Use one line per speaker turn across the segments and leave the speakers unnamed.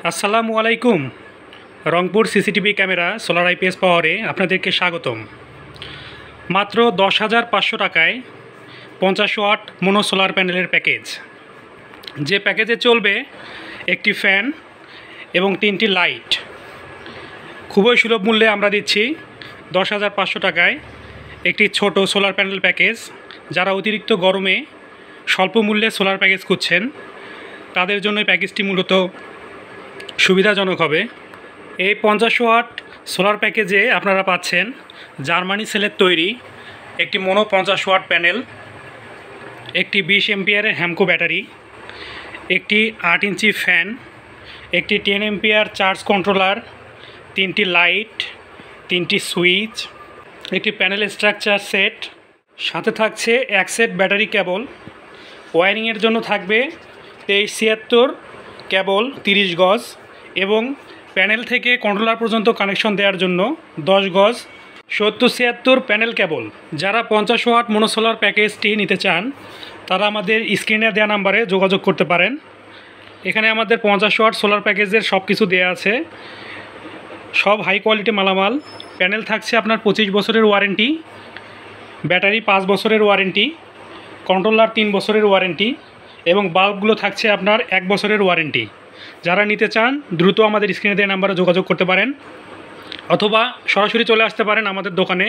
আসসালামু আলাইকুম। Rangpur CCTV camera solar IPS পাওয়ারে আপনাদেরকে স্বাগতম। মাত্র 10,500 টাকায় 50 ওয়াট মোনো সোলার প্যানেলের প্যাকেজ, যে প্যাকেজে চলবে একটি ফ্যান এবং 3টি লাইট। খুবই সুলভ মূল্যে আমরা দিচ্ছি 10,500 টাকায় একটি ছোট সোলার প্যানেল প্যাকেজ। যারা অতিরিক্ত গরমে স্বল্প মূল্যে সোলার প্যাকেজ খুঁজছেন তাদের জন্য এই প্যাকেজটি মূলত সুবিধাজনক হবে। এই 50 ওয়াট সোলার প্যাকেজে আপনারা পাচ্ছেন জার্মানি সেলের তৈরি একটি মোনো 50 ওয়াট প্যানেল, একটি 20 এম্পিয়ারের হ্যামকো ব্যাটারি, একটি 8 ইঞ্চি ফ্যান, একটি 10 এম্পিয়ার চার্জ কন্ট্রোলার, 3টি লাইট, 3টি সুইচ, একটি প্যানেল স্ট্রাকচার সেট, সাথে থাকছে এক সেট ব্যাটারি কেবল। ওয়্যারিংয়ের জন্য থাকবে 2376 কেবল 30 গজ এবং প্যানেল থেকে কন্ট্রোলার পর্যন্ত কানেকশন দেওয়ার জন্য 10 গজ 7076 প্যানেল কেবল। যারা 50 ওয়াট মোনোসোলার প্যাকেজটি নিতে চান তারা আমাদের স্ক্রিনে দেওয়া নাম্বারে যোগাযোগ করতে পারেন। এখানে আমাদের 50 ওয়াট সোলার প্যাকেজের সব কিছু দেওয়া আছে, সব হাই কোয়ালিটি মালামাল। প্যানেল থাকছে আপনার 25 বছরের ওয়ারেন্টি, ব্যাটারি 5 বছরের ওয়ারেন্টি, কন্ট্রোলার 3 বছরের ওয়ারেন্টি এবং বাল্বগুলো থাকছে আপনার 1 বছরের ওয়ারেন্টি। যারা নিতে চান দ্রুত আমাদের স্ক্রিনে দেওয়া নাম্বারে যোগাযোগ করতে পারেন অথবা সরাসরি চলে আসতে পারেন আমাদের দোকানে।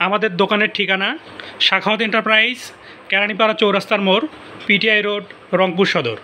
আমাদের দোকানের ঠিকানা শাখাওয়াত এন্টারপ্রাইজ, কেরানীপাড়া চৌরাস্তার মোড়, পিটিআই রোড, রংপুর সদর।